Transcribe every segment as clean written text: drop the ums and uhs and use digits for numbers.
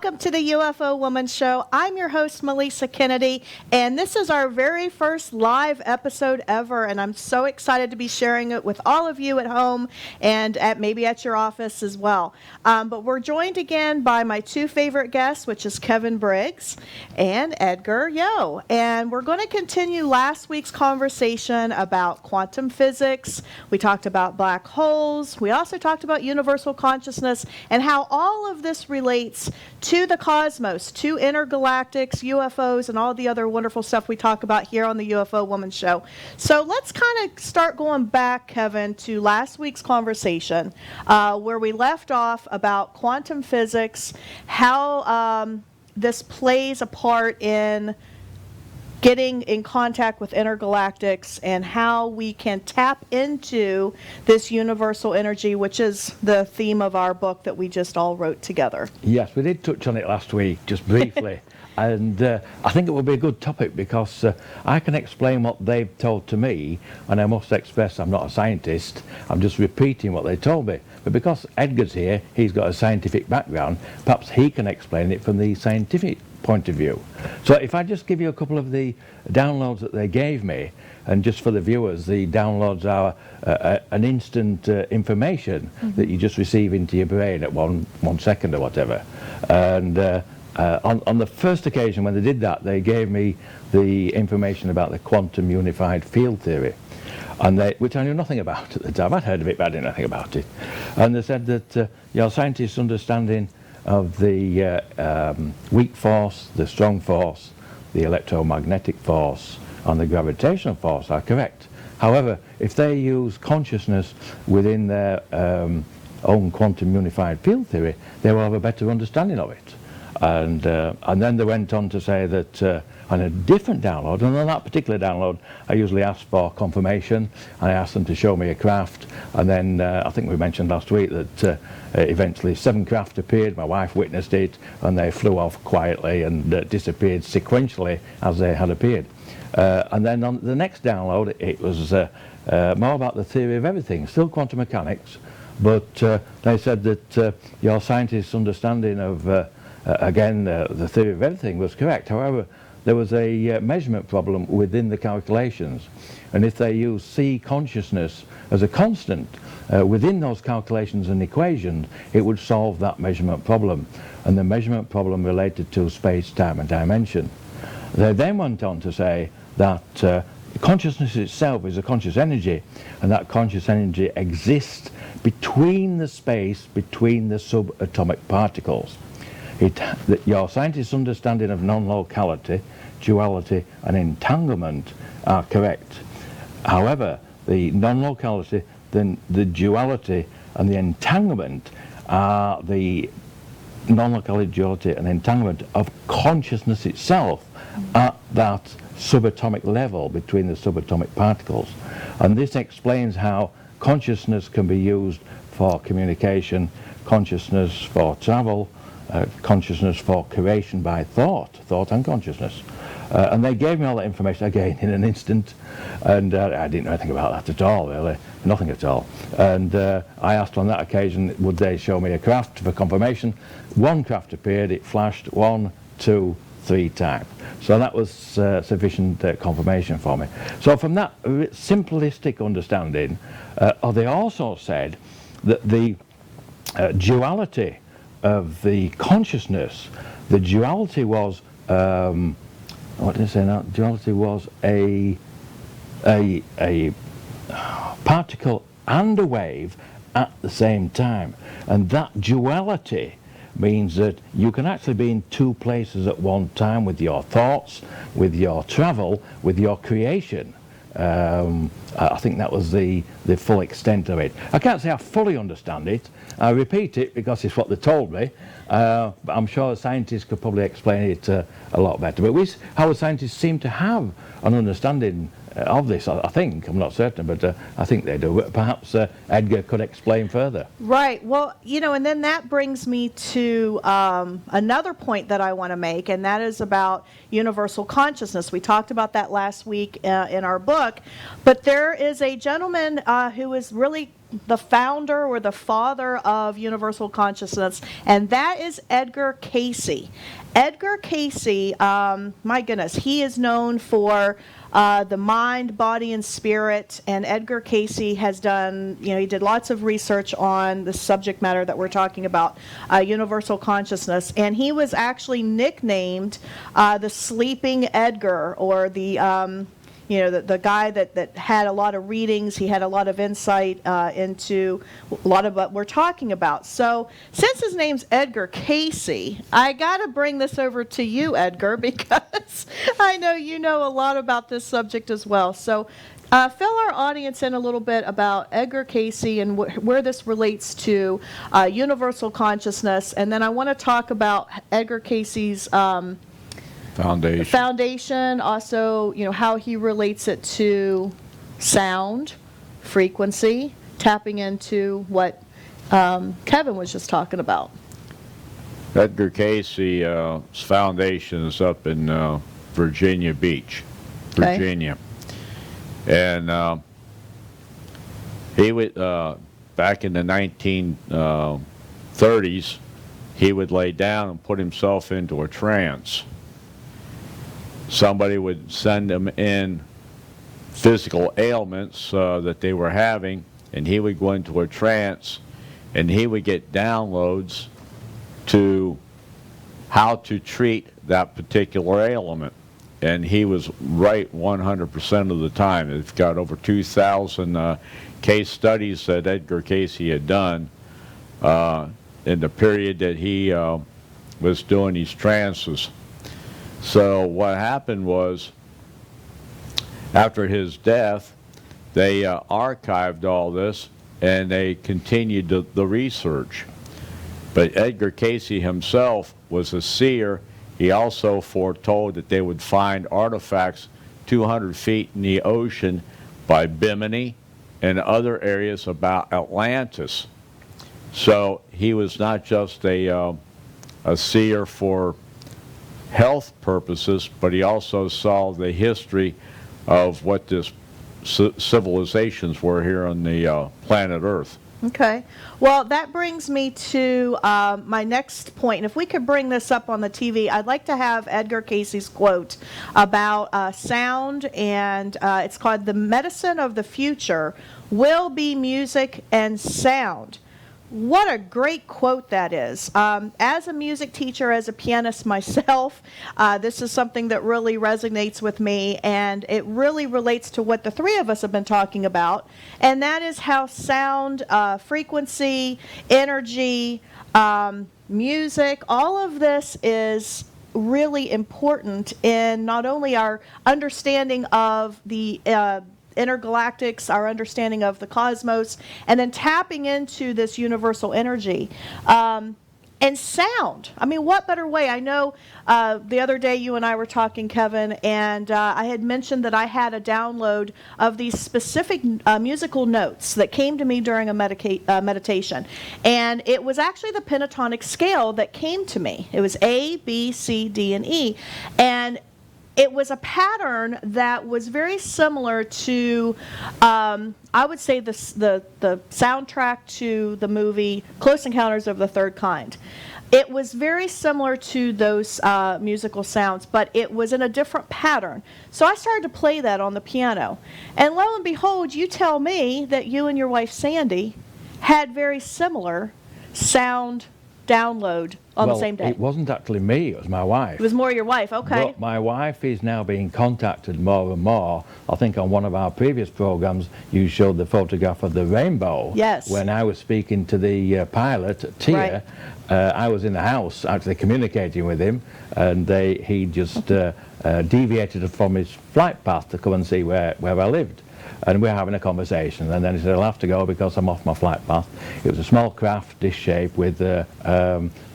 Welcome to the UFO Woman Show. I'm your host, Melisa Kennedy, and this is our very first live episode ever, and I'm so excited to be sharing it with all of you at home and maybe at your office as well. But we're joined again by my two favorite guests, which is Kevin Briggs and Edgar Yohe. And we're going to continue last week's conversation about quantum physics. We talked about black holes. We also talked about universal consciousness and how all of this relates to the cosmos, to intergalactics, UFOs, and all the other wonderful stuff we talk about here on the UFO Woman Show. So let's kind of start going back, Kevin, to last week's conversation where we left off about quantum physics, how this plays a part in getting in contact with intergalactics and how we can tap into this universal energy, which is the theme of our book that we just all wrote together. Yes, we did touch on it last week, just briefly. And I think it will be a good topic because I can explain what they've told to me, and I must express I'm not a scientist, I'm just repeating what they told me. But because Edgar's here, he's got a scientific background, perhaps he can explain it from the scientific point of view. So if I just give you a couple of the downloads that they gave me, and just for the viewers, the downloads are an instant information that you just receive into your brain at one second or whatever. And on the first occasion when they did that, they gave me the information about the quantum unified field theory, and which I knew nothing about at the time. I'd heard of it, but I didn't know anything about it. And they said that your scientists' understanding of the weak force, the strong force, the electromagnetic force, and the gravitational force are correct. However, if they use consciousness within their own quantum unified field theory, they will have a better understanding of it. And then they went on to say that on a different download, and on that particular download, I usually ask for confirmation. I asked them to show me a craft, and then I think we mentioned last week that eventually 7 craft appeared. My wife witnessed it, and they flew off quietly and disappeared sequentially as they had appeared. And then on the next download, it was more about the theory of everything, still quantum mechanics, but they said that your scientists' understanding of again, the theory of everything was correct. However, there was a measurement problem within the calculations. And if they use C consciousness as a constant within those calculations and equations, it would solve that measurement problem. And the measurement problem related to space, time, and dimension. They then went on to say that consciousness itself is a conscious energy, and that conscious energy exists between the space, between the subatomic particles. That your scientists' understanding of non-locality, duality, and entanglement are correct. However, the non-locality, then the duality, and the entanglement are the non-locality, duality, and entanglement of consciousness itself at that subatomic level between the subatomic particles. And this explains how consciousness can be used for communication, consciousness for travel, consciousness for creation by thought and consciousness. And they gave me all that information again in an instant, and I didn't know anything about that at all, really, nothing at all. And I asked on that occasion, would they show me a craft for confirmation? 1 craft appeared, it flashed 1, 2, 3 times. So that was sufficient confirmation for me. So from that simplistic understanding, they also said that the duality of the consciousness, the duality was what did I say now? Duality was a particle and a wave at the same time, and that duality means that you can actually be in 2 places at one time with your thoughts, with your travel, with your creation. I think that was the full extent of it. I can't say I fully understand it. I repeat it because it's what they told me. But I'm sure scientists could probably explain it a lot better. But our scientists seem to have an understanding of this, I think. I'm not certain, but I think they do. Perhaps Edgar could explain further. Right. Well, and then that brings me to another point that I want to make, and that is about universal consciousness. We talked about that last week in our book, but there is a gentleman who is really the founder or the father of universal consciousness, and that is Edgar CAYCE. Edgar CAYCE, my goodness, he is known for the mind, body, and spirit. And Edgar CAYCE has done, he did lots of research on the subject matter that we're talking about, universal consciousness. And he was actually nicknamed the Sleeping Edgar, or the guy that had a lot of readings. He had a lot of insight into a lot of what we're talking about. So since his name's Edgar CAYCE, I got to bring this over to you, Edgar, because I know you know a lot about this subject as well. So fill our audience in a little bit about Edgar CAYCE and where this relates to universal consciousness. And then I want to talk about Edgar CAYCE's foundation, also, how he relates it to sound, frequency, tapping into what Kevin was just talking about. Edgar CAYCE's foundation is up in Virginia Beach, Virginia. Okay. And he would, back in the 1930s, he would lay down and put himself into a trance. Somebody would send him in physical ailments that they were having, and he would go into a trance, and he would get downloads to how to treat that particular ailment. And he was right 100% of the time. They've got over 2,000 case studies that Edgar CAYCE had done in the period that he was doing these trances. So what happened was, after his death, they archived all this, and they continued the research. But Edgar CAYCE himself was a seer. He also foretold that they would find artifacts 200 feet in the ocean by Bimini and other areas about Atlantis. So he was not just a seer for health purposes, but he also saw the history of what this civilizations were here on the planet Earth. Okay. Well, that brings me to my next point. And if we could bring this up on the TV, I'd like to have Edgar CAYCE's quote about sound, and it's called "The Medicine of the Future Will Be Music and Sound." What a great quote that is. As a music teacher, as a pianist myself, this is something that really resonates with me, and it really relates to what the three of us have been talking about, and that is how sound, frequency, energy, music, all of this is really important in not only our understanding of the intergalactics, our understanding of the cosmos, and then tapping into this universal energy. And sound. I mean, what better way? I know the other day you and I were talking, Kevin, and I had mentioned that I had a download of these specific musical notes that came to me during a meditation. And it was actually the pentatonic scale that came to me. It was A, B, C, D, and E. And it was a pattern that was very similar to, I would say, the soundtrack to the movie Close Encounters of the Third Kind. It was very similar to those musical sounds, but it was in a different pattern. So I started to play that on the piano. And lo and behold, you tell me that you and your wife, Sandy, had very similar sound download on the same day. It wasn't actually me, it was my wife. It was more your wife, okay. But my wife is now being contacted more and more. I think on one of our previous programs you showed the photograph of the rainbow. Yes. When I was speaking to the pilot, Tia, right. I was in the house actually communicating with him, and he just deviated from his flight path to come and see where I lived. And we're having a conversation, and then he said, I'll have to go because I'm off my flight path. It was a small craft, dish shape, with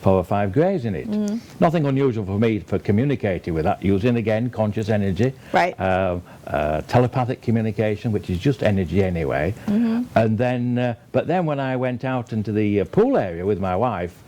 4 or 5 grays in it. Nothing unusual for me for communicating with that, using again conscious energy, Right. Telepathic communication, which is just energy anyway. And then, but then when I went out into the pool area with my wife,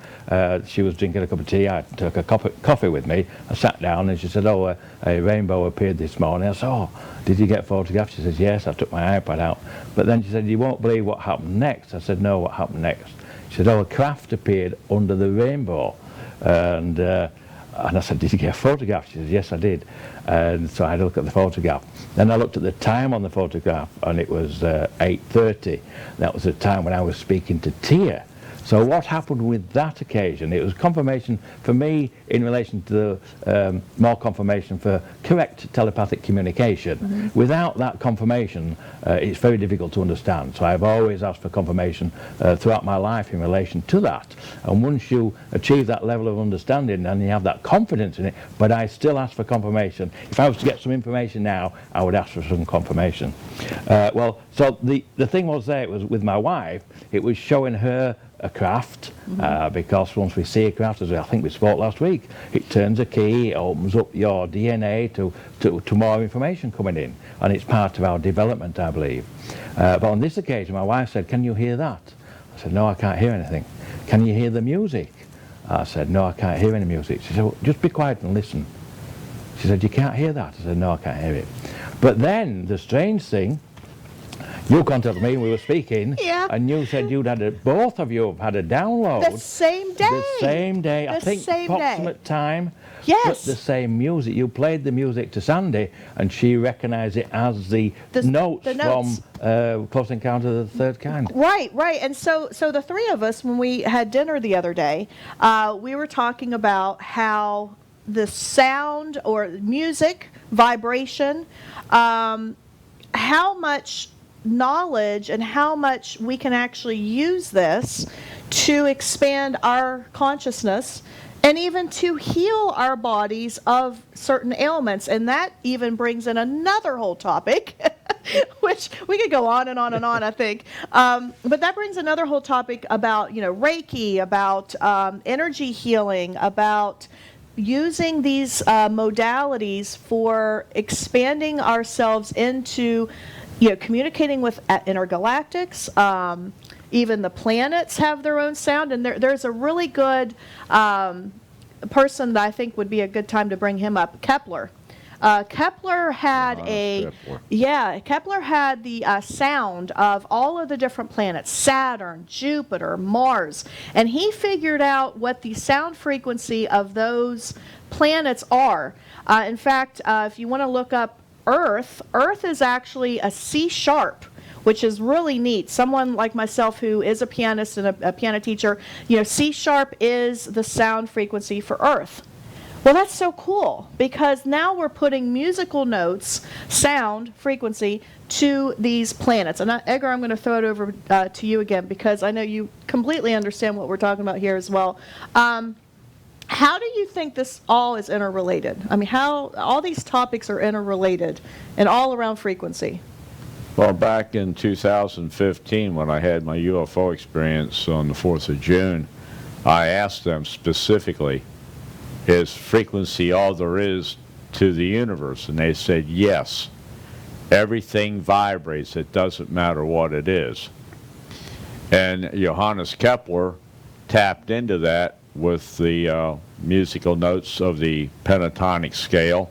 she was drinking a cup of tea. I took a cup of coffee with me. I sat down and she said, "Oh, a rainbow appeared this morning." I said, "Oh, did you get photographed?" She says, "Yes." I took my iPad out. But then she said, "You won't believe what happened next." I said, "No, what happened next?" She said, "Oh, a craft appeared under the rainbow." And I said, "Did you get a photograph?" She said, "Yes, I did." And so I had a look at the photograph. Then I looked at the time on the photograph, and it was 8:30. That was the time when I was speaking to Tia. So what happened with that occasion? It was confirmation for me in relation to the more confirmation for correct telepathic communication. Without that confirmation, it's very difficult to understand. So I've always asked for confirmation throughout my life in relation to that. And once you achieve that level of understanding and you have that confidence in it, but I still ask for confirmation. If I was to get some information now, I would ask for some confirmation. So the thing was there, it was with my wife, it was showing her a craft, because once we see a craft, as I think we spoke last week, it turns a key, it opens up your DNA to more information coming in, and it's part of our development, I believe. But on this occasion, my wife said, "Can you hear that?" I said, "No, I can't hear anything." "Can you hear the music?" I said, "No, I can't hear any music." She said, "Well, just be quiet and listen." She said, "You can't hear that?" I said, "No, I can't hear it." But then the strange thing, you contacted me, we were speaking, Yeah. and you said both of you have had a download. The same day. The same day, I The think same day. approximate time. Yes. But the same music. You played the music to Sandy, and she recognised it as the notes notes. from Close Encounter of the Third Kind. Right, right. And so the three of us, when we had dinner the other day, we were talking about how the sound or music, vibration, how much knowledge and how much we can actually use this to expand our consciousness and even to heal our bodies of certain ailments. And that even brings in another whole topic, which we could go on and on and on, I think. But that brings another whole topic about, Reiki, about energy healing, about using these modalities for expanding ourselves into communicating with intergalactics. Even the planets have their own sound, and there's a really good person that I think would be a good time to bring him up, Kepler. Kepler had Kepler had the sound of all of the different planets, Saturn, Jupiter, Mars, and he figured out what the sound frequency of those planets are. In fact, if you want to look up Earth is actually a C sharp, which is really neat. Someone like myself who is a pianist and a piano teacher, C sharp is the sound frequency for Earth. Well, that's so cool, because now we're putting musical notes, sound frequency, to these planets. And Edgar, I'm going to throw it over to you again, because I know you completely understand what we're talking about here as well. How do you think this all is interrelated? I mean, how all these topics are interrelated and all around frequency? Well, back in 2015, when I had my UFO experience on the 4th of June, I asked them specifically, is frequency all there is to the universe? And they said, yes. Everything vibrates. It doesn't matter what it is. And Johannes Kepler tapped into that with the musical notes of the pentatonic scale.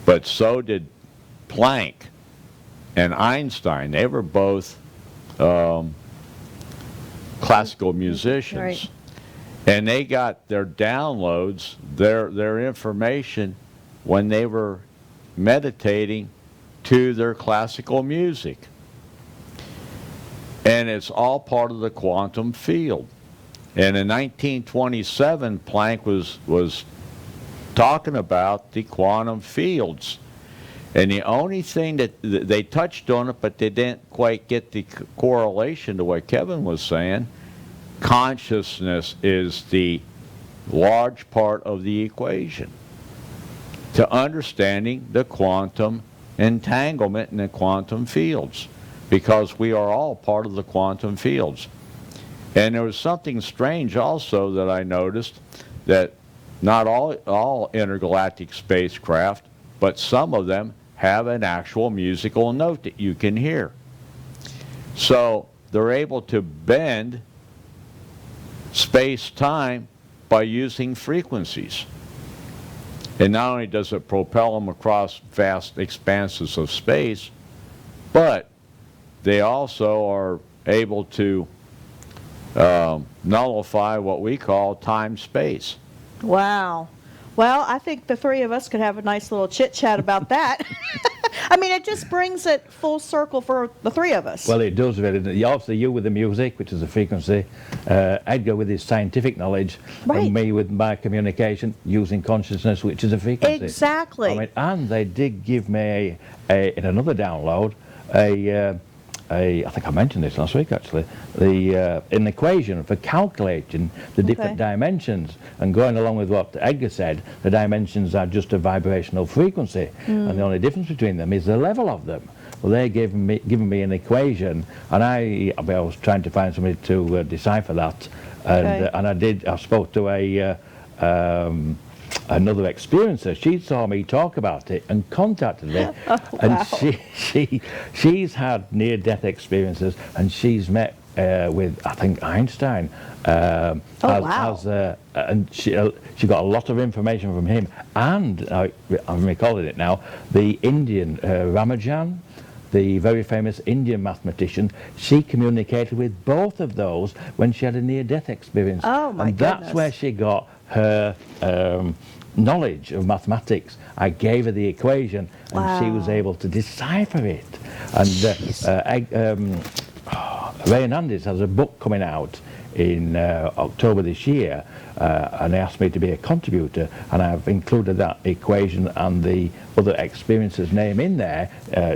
But so did Planck and Einstein. They were both classical musicians. Right. And they got their downloads, their information, when they were meditating to their classical music. And it's all part of the quantum field. And in 1927, Planck was talking about the quantum fields. And the only thing that they touched on it, but they didn't quite get the correlation to what Kevin was saying, consciousness is the large part of the equation to understanding the quantum entanglement in the quantum fields, because we are all part of the quantum fields. And there was something strange also that I noticed, that not all intergalactic spacecraft, but some of them have an actual musical note that you can hear. So they're able to bend space-time by using frequencies. And not only does it propel them across vast expanses of space, but they also are able to nullify what we call time-space. Wow. Well, I think the three of us could have a nice little chit-chat about that. I mean, it just brings it full circle for the three of us. Well, it does really. Obviously, you with the music, which is a frequency, Edgar with his scientific knowledge, Right. and me with my communication using consciousness, which is a frequency. Exactly. I mean, and they did give me in another download I think I mentioned this last week actually, an equation for calculating the different dimensions, and going along with what Edgar said, the dimensions are just a vibrational frequency, and the only difference between them is the level of them. Well, they're giving me an equation, and I was trying to find somebody to decipher that, and I spoke to another experiencer. She saw me talk about it and contacted me. And she's had near-death experiences, and she's met with, I think, Einstein. And she got a lot of information from him. And I'm recalling it now, the Indian Ramajan, the very famous Indian mathematician, she communicated with both of those when she had a near-death experience. Oh, my and goodness. that's where she got her knowledge of mathematics. I gave her the equation, and she was able to decipher it. And Ray Hernandez has a book coming out in October this year, and they asked me to be a contributor, and I've included that equation and the other experiencer's name in there.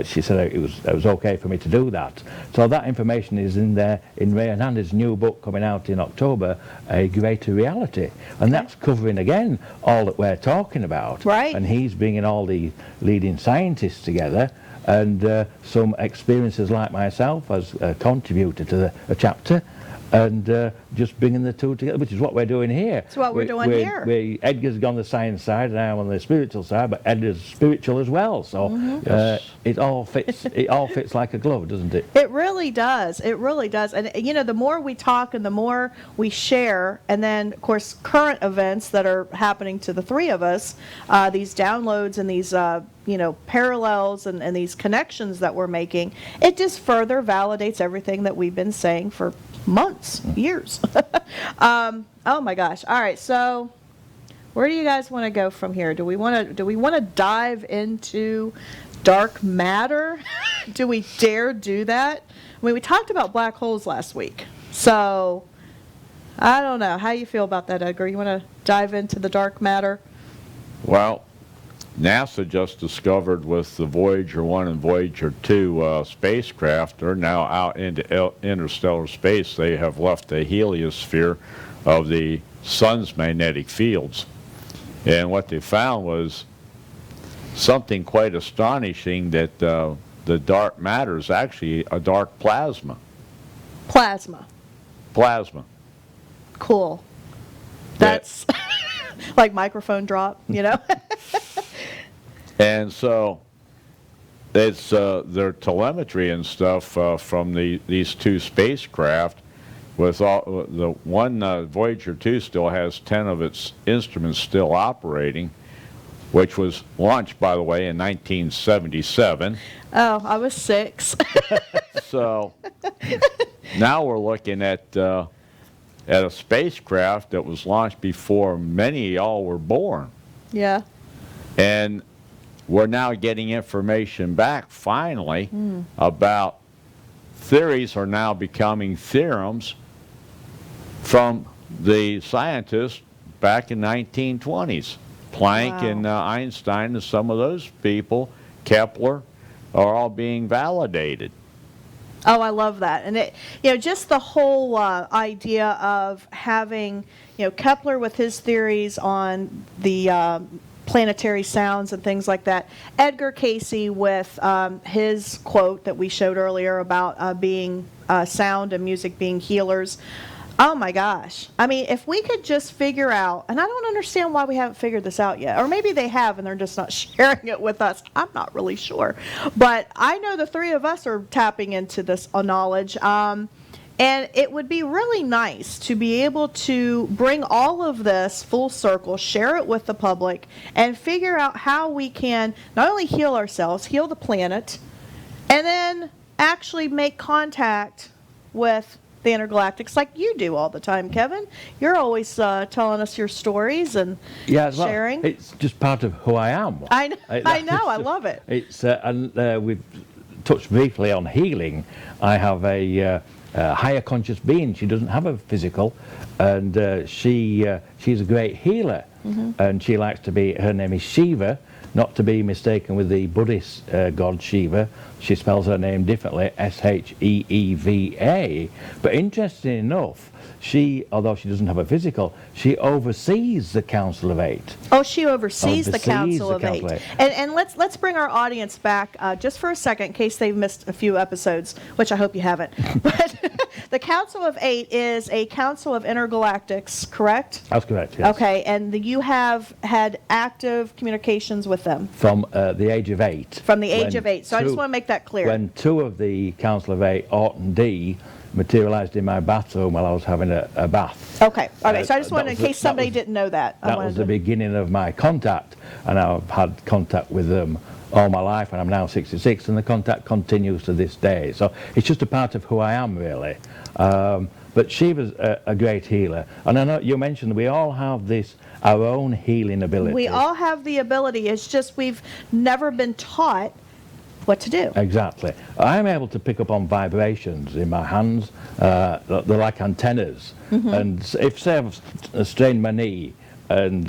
She said it was okay for me to do that. So that information is in there in Ray Hernandez's new book coming out in October, A Greater Reality, and that's covering again all that we're talking about. Right. And he's bringing all the leading scientists together, and some experiences like myself as a contributor to the chapter, and just bringing the two together, which is what we're doing here. That's what we're doing here. Edgar's gone the science side, and I'm on the spiritual side, but Edgar's spiritual as well. So it all fits. It all fits like a glove, doesn't it? It really does. It really does. And, you know, the more we talk and the more we share, and then, of course, current events that are happening to the three of us, these downloads and these, parallels and these connections that we're making, it just further validates everything that we've been saying for months, years. Oh my gosh. All right. So where do you guys want to go from here? Do we want to dive into dark matter? Do we dare do that? I mean, we talked about black holes last week. So I don't know. How do you feel about that, Edgar? You want to dive into the dark matter? Well, NASA just discovered with the Voyager 1 and Voyager 2 spacecraft, they're now out into interstellar space. They have left the heliosphere of the sun's magnetic fields. And what they found was something quite astonishing, that the dark matter is actually a dark plasma. Plasma. Plasma. Cool. That's like microphone drop, you know? And so it's their telemetry and stuff from these two spacecraft. With all the one, Voyager 2 still has 10 of its instruments still operating, which was launched, by the way, in 1977. Oh, I was 6. So now we're looking at a spacecraft that was launched before many of y'all were born. Yeah. And we're now getting information back, finally, about theories are now becoming theorems from the scientists back in 1920s. Planck and Einstein and some of those people, Kepler, are all being validated. Oh, I love that. And it, just the whole idea of having, Kepler with his theories on the planetary sounds and things like that. Edgar CAYCE with his quote that we showed earlier about being sound and music being healers. Oh my gosh. I mean, if we could just figure out, and I don't understand why we haven't figured this out yet, or maybe they have and they're just not sharing it with us. I'm not really sure. But I know the three of us are tapping into this knowledge. And it would be really nice to be able to bring all of this full circle, share it with the public, and figure out how we can not only heal ourselves, heal the planet, and then actually make contact with the intergalactics like you do all the time, Kevin. You're always telling us your stories and sharing. Well, it's just part of who I am. I know. I love it. We've touched briefly on healing. I have a higher conscious being. She doesn't have a physical, and she's a great healer. And she likes to be. Her name is Shiva, not to be mistaken with the Buddhist god Shiva. She spells her name differently, Sheeva. But interesting enough, although she doesn't have a physical, she oversees the Council of Eight. Oh, she oversees the Council of Eight. And let's bring our audience back just for a second in case they've missed a few episodes, which I hope you haven't. But the Council of Eight is a council of intergalactics, correct? That's correct, yes. Okay, and you have had active communications with them? From the age of 8. From the age of 8. So I just want to make that clear. When 2 of the Council of 8, Ort and D, materialized in my bathroom while I was having a bath. Okay. So I just wanted, in case somebody didn't know that. That was the beginning of my contact, and I've had contact with them all my life, and I'm now 66, and the contact continues to this day. So it's just a part of who I am, really. But Shiva's a great healer. And I know you mentioned we all have our own healing ability. We all have the ability. It's just we've never been taught what to do. Exactly. I'm able to pick up on vibrations in my hands. They're like antennas. And if, say, I've strained my knee, and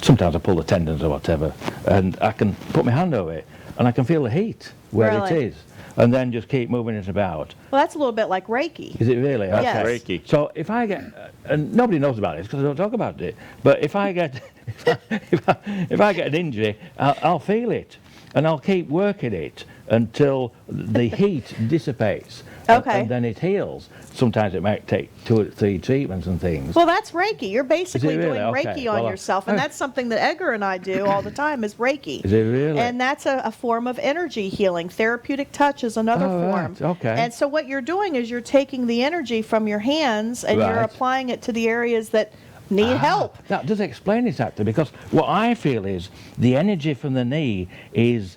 sometimes I pull the tendons or whatever, and I can put my hand over it, and I can feel the heat where it is, and then just keep moving it about. Well, that's a little bit like Reiki. Is it really? That's Yes. Reiki. So if I get, and nobody knows about this because I don't talk about it, but if I get, if I get an injury, I'll feel it, and I'll keep working it until the heat dissipates. Okay. And then it heals. Sometimes it might take 2 or 3 treatments and things. Well, that's Reiki. You're basically really? doing Okay. Reiki on yourself, and that's something that Edgar and I do all the time is Reiki. Is it really? And that's a form of energy healing. Therapeutic touch is another form. Right. Okay. And so what you're doing is you're taking the energy from your hands and you're Right. applying it to the areas that need help. That does explain it, actually, because what I feel is the energy from the knee is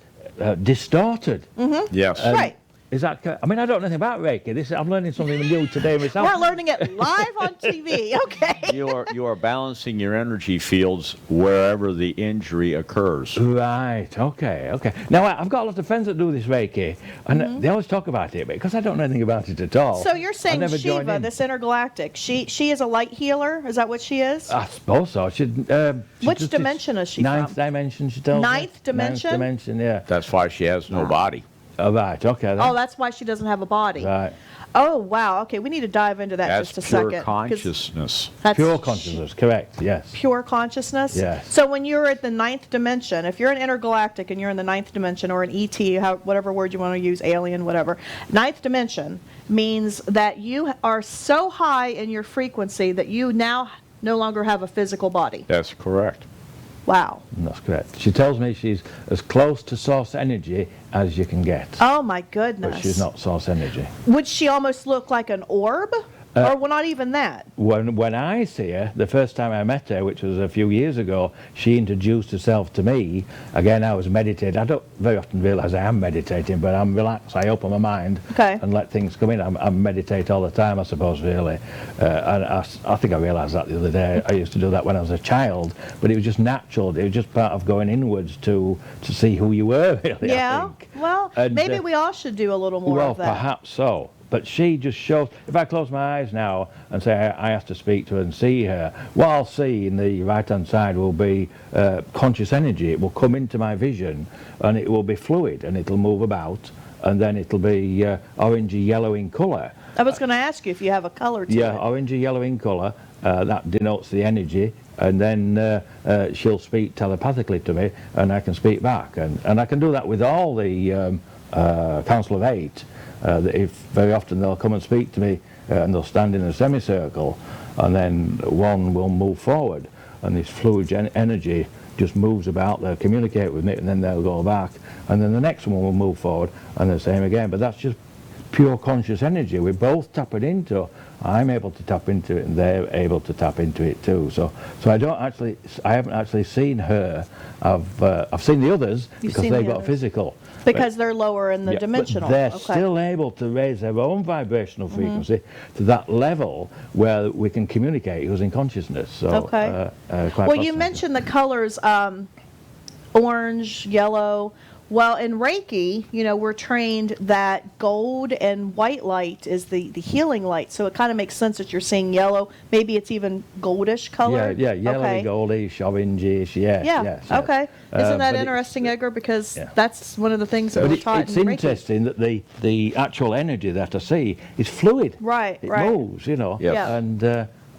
distorted. Yes. Right. Is that? I mean, I don't know anything about Reiki. I'm learning something new today myself. We're learning it live on TV. Okay. You are balancing your energy fields wherever the injury occurs. Right. Okay. Now I've got a lot of friends that do this Reiki, and they always talk about it, but because I don't know anything about it at all. So you're saying I've never joined Shiva, in. this intergalactic, she is a light healer? Is that what she is? I suppose so. Which dimension is she Ninth from? dimension, she tells me. Ninth dimension? Ninth dimension, yeah. That's why she has no body. Oh, right. Okay. Then. Oh, that's why she doesn't have a body. Right. Oh, wow. Okay, we need to dive into that That's just a pure second. 'cause consciousness. That's Pure consciousness, correct, yes. Pure consciousness? Yes. So when you're at the ninth dimension, if you're an intergalactic and you're in the ninth dimension, or an ET, whatever word you want to use, alien, whatever, ninth dimension means that you are so high in your frequency that you now no longer have a physical body. That's correct. Wow. That's correct. She tells me she's as close to source energy as you can get. Oh, my goodness. But she's not source energy. Would she almost look like an orb? Or well, not even that? When I see her, the first time I met her, which was a few years ago, she introduced herself to me. Again, I was meditating. I don't very often realize I am meditating, but I'm relaxed. I open my mind and let things come in. I meditate all the time, I suppose, really. And I think I realized that the other day. I used to do that when I was a child, but it was just natural. It was just part of going inwards to see who you were, really, Yeah. I think. Well, And, maybe we all should do a little more well, of that. perhaps so. But she just shows, if I close my eyes now and say I have to speak to her and see her, what I'll see in the right-hand side will be conscious energy. It will come into my vision, and it will be fluid, and it'll move about, and then it'll be orangey yellow in colour. I was going to ask you if you have a color to Yeah, it. orangey yellow in colour. That denotes the energy, and then she'll speak telepathically to me, and I can speak back. And I can do that with all the Council of Eight. If very often they'll come and speak to me and they'll stand in a semicircle, and then one will move forward, and this fluid energy just moves about, they'll communicate with me, and then they'll go back, and then the next one will move forward, and the same again. But that's just pure conscious energy. We're both tapping into. I'm able to tap into it, and they're able to tap into it too. So I haven't actually seen her. I've seen the others because they've got physical. Because they're lower in the dimensional. But they're still able to raise their own vibrational frequency to that level where we can communicate using consciousness. So, quite well, you mentioned the colors, orange, yellow. Well, in Reiki, we're trained that gold and white light is the healing light. So it kind of makes sense that you're seeing yellow. Maybe it's even goldish color. Yeah, yellowy, goldish, orangeish. Yes. Okay. Isn't that interesting, Edgar? Because that's one of the things that we're taught in Reiki. It's interesting that the actual energy that I see is fluid. Right. It moves, Yeah. And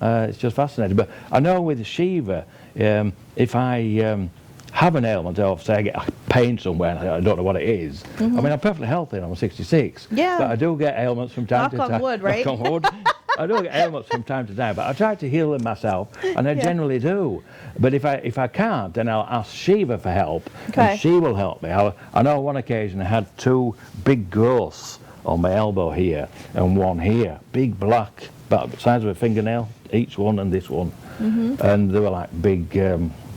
it's just fascinating. But I know with Shiva, if I have an ailment, or say I get a pain somewhere, and I don't know what it is. I mean, I'm perfectly healthy, and I'm 66. Yeah. But I do get ailments from time to time. Knock on wood, right? Knock on wood. I do get ailments from time to time, but I try to heal them myself, and I generally do. But if I can't, then I'll ask Shiva for help, and she will help me. I know on one occasion I had 2 big growths on my elbow here, and one here, big black, about the size of a fingernail, each one, and this one. And they were like big...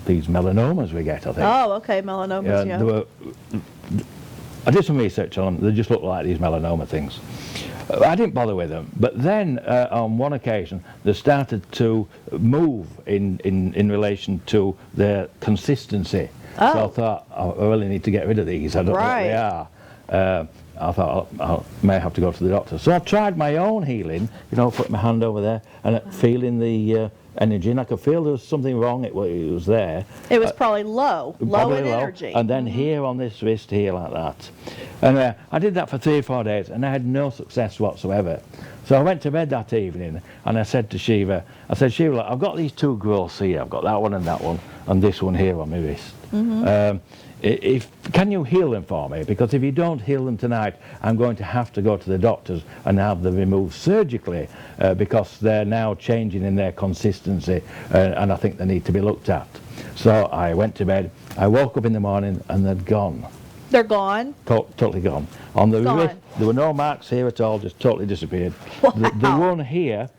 these melanomas we get, I think. Oh, okay, melanomas, I did some research on them. They just look like these melanoma things. I didn't bother with them. But then, on one occasion, they started to move in relation to their consistency. So I thought, I really need to get rid of these. I don't know what they are. I thought I may have to go to the doctor. So I tried my own healing, put my hand over there and feeling the energy, and I could feel there was something wrong. It was there. It was probably low in energy. And then here on this wrist here like that. And I did that for 3 or 4 days, and I had no success whatsoever. So I went to bed that evening, and I said to Shiva, Shiva, look, I've got these 2 growths here. I've got that one, and this one here on my wrist. Can you heal them for me? Because if you don't heal them tonight, I'm going to have to go to the doctors and have them removed surgically because they're now changing in their consistency, and I think they need to be looked at. So I went to bed. I woke up in the morning and they'd gone. They're gone? Totally gone. On the wrist, there were no marks here at all, just totally disappeared. Wow. The one here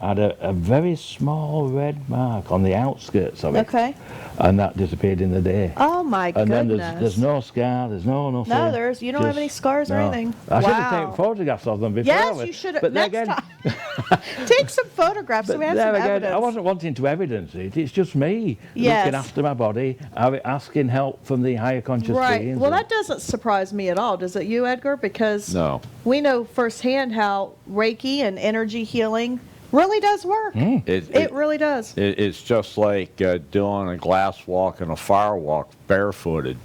had a very small red mark on the outskirts of it. Okay. And that disappeared in the day. Oh my goodness. And then there's no scar, there's nothing. No, you don't have any scars or anything. I should have taken photographs of them before. Yes, you should have. But next time. Take some photographs so we have some evidence. I wasn't wanting to evidence it. It's just me looking after my body, asking help from the higher conscious beings. Well, that doesn't surprise me at all, does it you, Edgar? Because we know firsthand how Reiki and energy healing really does work. It really does. It's just like doing a glass walk and a fire walk barefooted.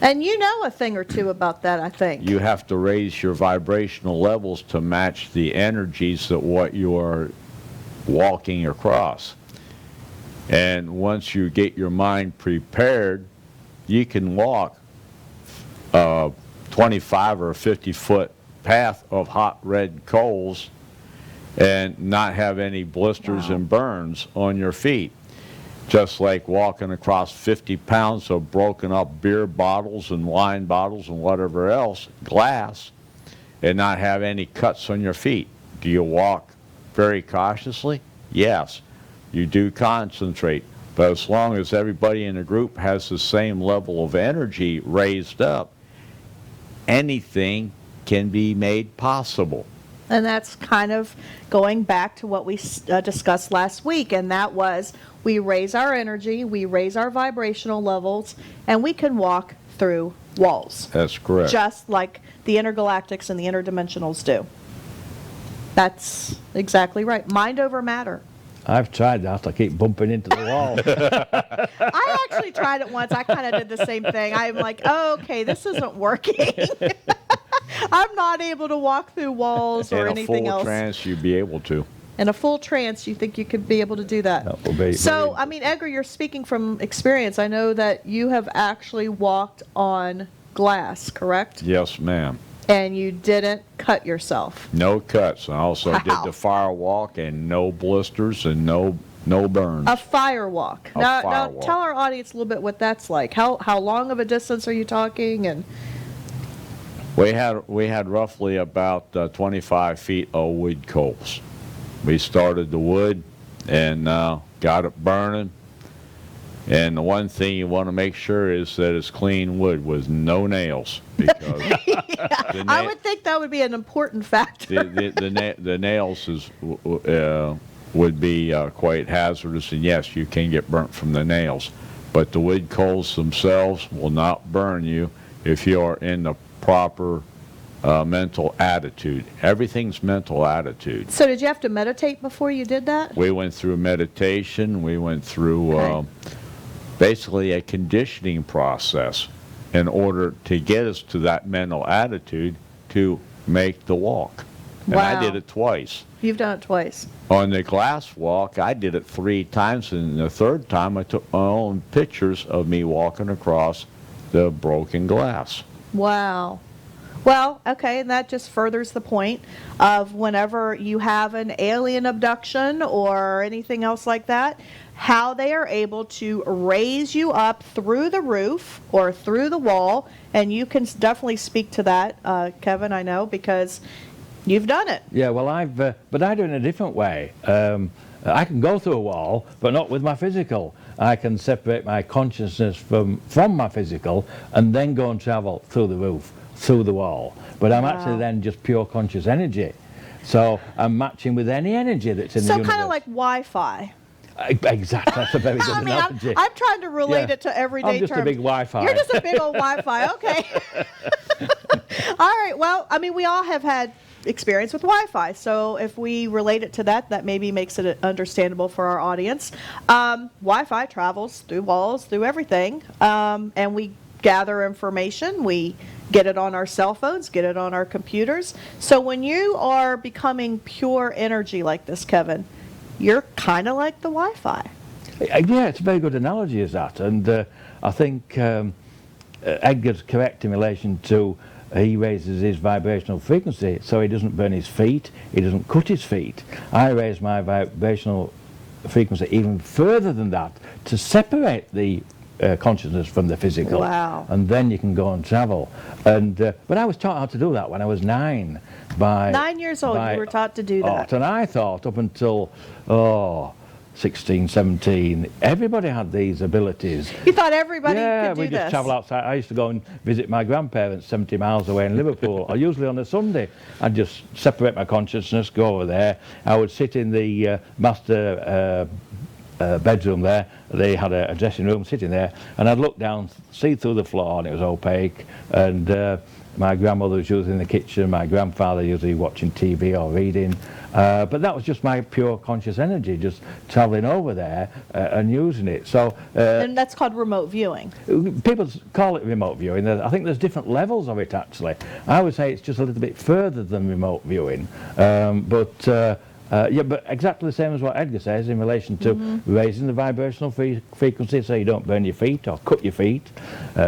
And you know a thing or two about that, I think. You have to raise your vibrational levels to match the energies that what you're walking across. And once you get your mind prepared, you can walk a 25 or 50-foot path of hot red coals and not have any blisters and burns on your feet. Just like walking across 50 pounds of broken up beer bottles and wine bottles and whatever else, glass, and not have any cuts on your feet. Do you walk very cautiously? Yes. You do concentrate. But as long as everybody in the group has the same level of energy raised up, anything can be made possible. And that's kind of going back to what we discussed last week, and that was we raise our energy, we raise our vibrational levels, and we can walk through walls. That's correct. Just like the intergalactics and the interdimensionals do. That's exactly right. Mind over matter. I've tried that. I keep bumping into the wall. I actually tried it once. I kind of did the same thing. I'm like, oh, okay, this isn't working. I'm not able to walk through walls or anything else. In a full trance, you'd be able to. In a full trance, you think you could be able to do that? That will be. So, I mean, Edgar, you're speaking from experience. I know that you have actually walked on glass, correct? Yes, ma'am. And you didn't cut yourself. No cuts. I also did Wow. the fire walk, and no blisters and no burns. A fire walk. A Now, fire walk. tell our audience a little bit what that's like. How long of a distance are you talking? And We had roughly about 25 feet of wood coals. We started the wood and got it burning. And the one thing you want to make sure is that it's clean wood with no nails, because I would think that would be an important factor. the nails would be quite hazardous, and yes, you can get burnt from the nails. But the wood coals themselves will not burn you if you are in the proper mental attitude. Everything's mental attitude. So did you have to meditate before you did that? We went through meditation. We went through basically a conditioning process in order to get us to that mental attitude to make the walk. And I Wow. did it twice. You've done it twice. On the glass walk, I did it 3 times, and the third time I took my own pictures of me walking across the broken glass. Wow. Well, okay, and that just furthers the point of whenever you have an alien abduction or anything else like that, how they are able to raise you up through the roof or through the wall. And you can definitely speak to that, Kevin, I know, because you've done it. Yeah, well, but I do it in a different way. I can go through a wall, but not with my physical. I can separate my consciousness from my physical and then go and travel through the roof, through the wall. But I'm actually then just pure conscious energy. So I'm matching with any energy that's in the universe. So kind of like Wi-Fi. Exactly, that's a very good I mean, analogy. I'm trying to relate Yeah. it to everyday I'm just terms. a big Wi-Fi. You're just a big old Wi-Fi, okay. All right, well, I mean, we all have had experience with Wi-Fi, so if we relate it to that, that maybe makes it understandable for our audience. Wi-Fi travels through walls, through everything, and we gather information, we get it on our cell phones, get it on our computers. So when you are becoming pure energy like this, Kevin, you're kind of like the Wi-Fi. Yeah, it's a very good analogy, is that. And I think Edgar's correct in relation to he raises his vibrational frequency so he doesn't burn his feet, he doesn't cut his feet. I raise my vibrational frequency even further than that to separate the consciousness from the physical. Wow. And then you can go and travel. And but I was taught how to do that when I was 9. 9 years old, you were taught to do that. And I thought up until 16, 17, everybody had these abilities. You thought everybody Yeah, could do we this? just travel outside. I used to go and visit my grandparents 70 miles away in Liverpool, or usually on a Sunday. I'd just separate my consciousness, go over there. I would sit in the master bedroom there. They had a dressing room, sitting there, and I'd look down, see through the floor, and it was opaque. And my grandmother was usually in the kitchen, my grandfather usually watching TV or reading. But that was just my pure conscious energy, just traveling over there and using it. So And that's called remote viewing. people call it remote viewing. I think there's different levels of it, actually. I would say it's just a little bit further than remote viewing. Yeah, but exactly the same as what Edgar says in relation to raising the vibrational frequency so you don't burn your feet or cut your feet,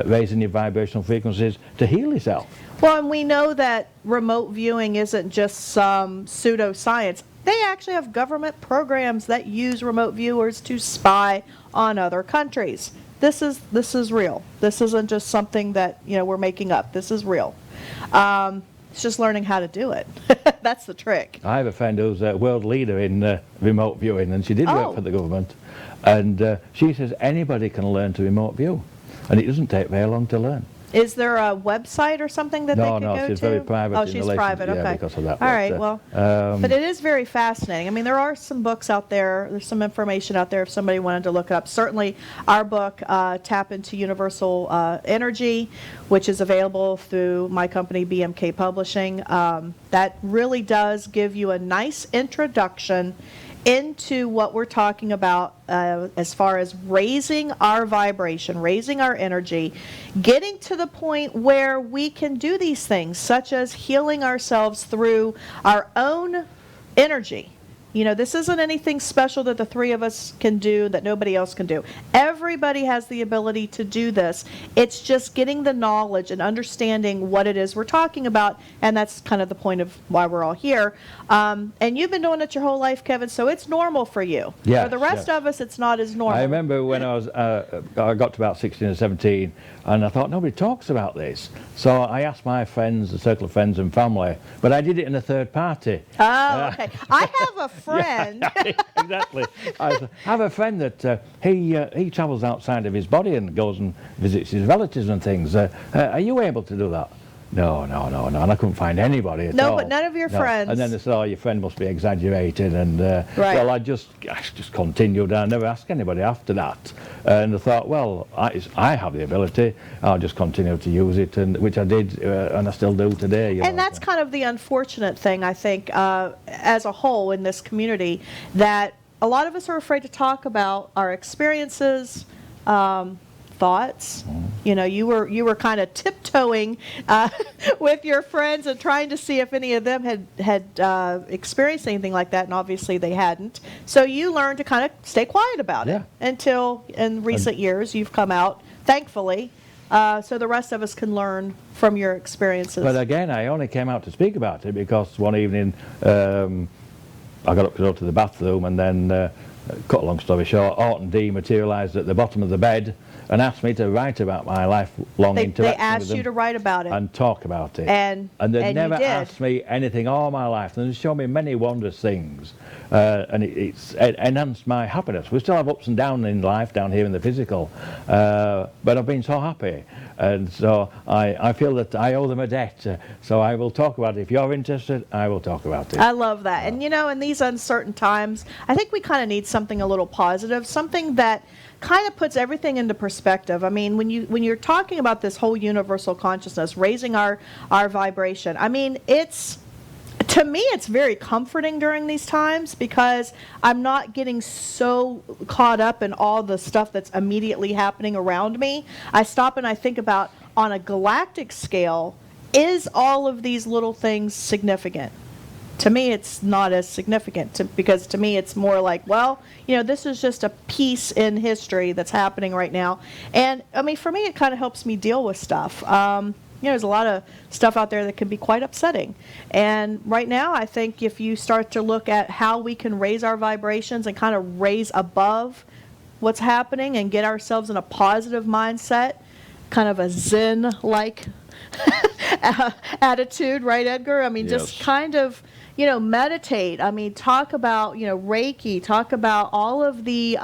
raising your vibrational frequencies to heal yourself. Well, and we know that remote viewing isn't just some pseudoscience. They actually have government programs that use remote viewers to spy on other countries. This is real. This isn't just something that we're making up. This is real. It's just learning how to do it. That's the trick. I have a friend who's a world leader in remote viewing, and she did Oh. work for the government. And she says anybody can learn to remote view, and it doesn't take very long to learn. Is there a website or something that they can go to? No, she's very private. Oh, in she's relation, private, yeah, okay. because of that. All right, well, but it is very fascinating. I mean, there are some books out there. There's some information out there if somebody wanted to look it up. Certainly, our book, Tap into Universal Energy, which is available through my company, BMK Publishing, that really does give you a nice introduction into what we're talking about as far as raising our vibration, raising our energy, getting to the point where we can do these things, such as healing ourselves through our own energy. You know, this isn't anything special that the three of us can do that nobody else can do. Everybody has the ability to do this. It's just getting the knowledge and understanding what it is we're talking about, and that's kind of the point of why we're all here. And you've been doing it your whole life, Kevin, so it's normal for you. Yes, for the rest yes. of us, it's not as normal. I remember when I got to about 16 or 17, and I thought, nobody talks about this. So I asked my friends, a circle of friends and family, but I did it in a third party. Oh, okay. I have a friend. Exactly. I have a friend that he travels outside of his body and goes and visits his relatives and things. Are you able to do that? No. And I couldn't find anybody at all. No, but none of your friends. And then they said, oh, your friend must be exaggerated. And Right. well, I just continued. I never asked anybody after that. And I thought, well, I have the ability. I'll just continue to use it, and which I did, and I still do today. And that's kind of the unfortunate thing, I think, as a whole in this community, that a lot of us are afraid to talk about our experiences, thoughts. You know, you were kind of tiptoeing with your friends and trying to see if any of them had experienced anything like that, and obviously they hadn't. So you learned to kind of stay quiet about it until in recent years you've come out, thankfully, so the rest of us can learn from your experiences. But again, I only came out to speak about it because one evening I got up to go to the bathroom, and then, cut a long story short, Orton D materialised at the bottom of the bed and asked me to write about my lifelong interaction They asked with them you to write about it. and talk about it. And they you never did. asked me anything all my life. And they showed me many wondrous things. And it's enhanced my happiness. We still have ups and downs in life down here in the physical. But I've been so happy. And so I feel that I owe them a debt. So I will talk about it. If you're interested, I will talk about it. I love that. And you know, in these uncertain times, I think we kind of need something a little positive, something that kind of puts everything into perspective. I mean, when you're talking about this whole universal consciousness, raising our vibration, I mean, to me, it's very comforting during these times because I'm not getting so caught up in all the stuff that's immediately happening around me. I stop and I think about, on a galactic scale, is all of these little things significant? To me, it's not as significant because to me, it's more like, well, you know, this is just a piece in history that's happening right now. And I mean, for me, it kind of helps me deal with stuff. You know, there's a lot of stuff out there that can be quite upsetting. And right now, I think if you start to look at how we can raise our vibrations and kind of raise above what's happening and get ourselves in a positive mindset, kind of a Zen-like attitude, right, Edgar? I mean, just kind of, you know, meditate. I mean, talk about, you know, Reiki, talk about all of the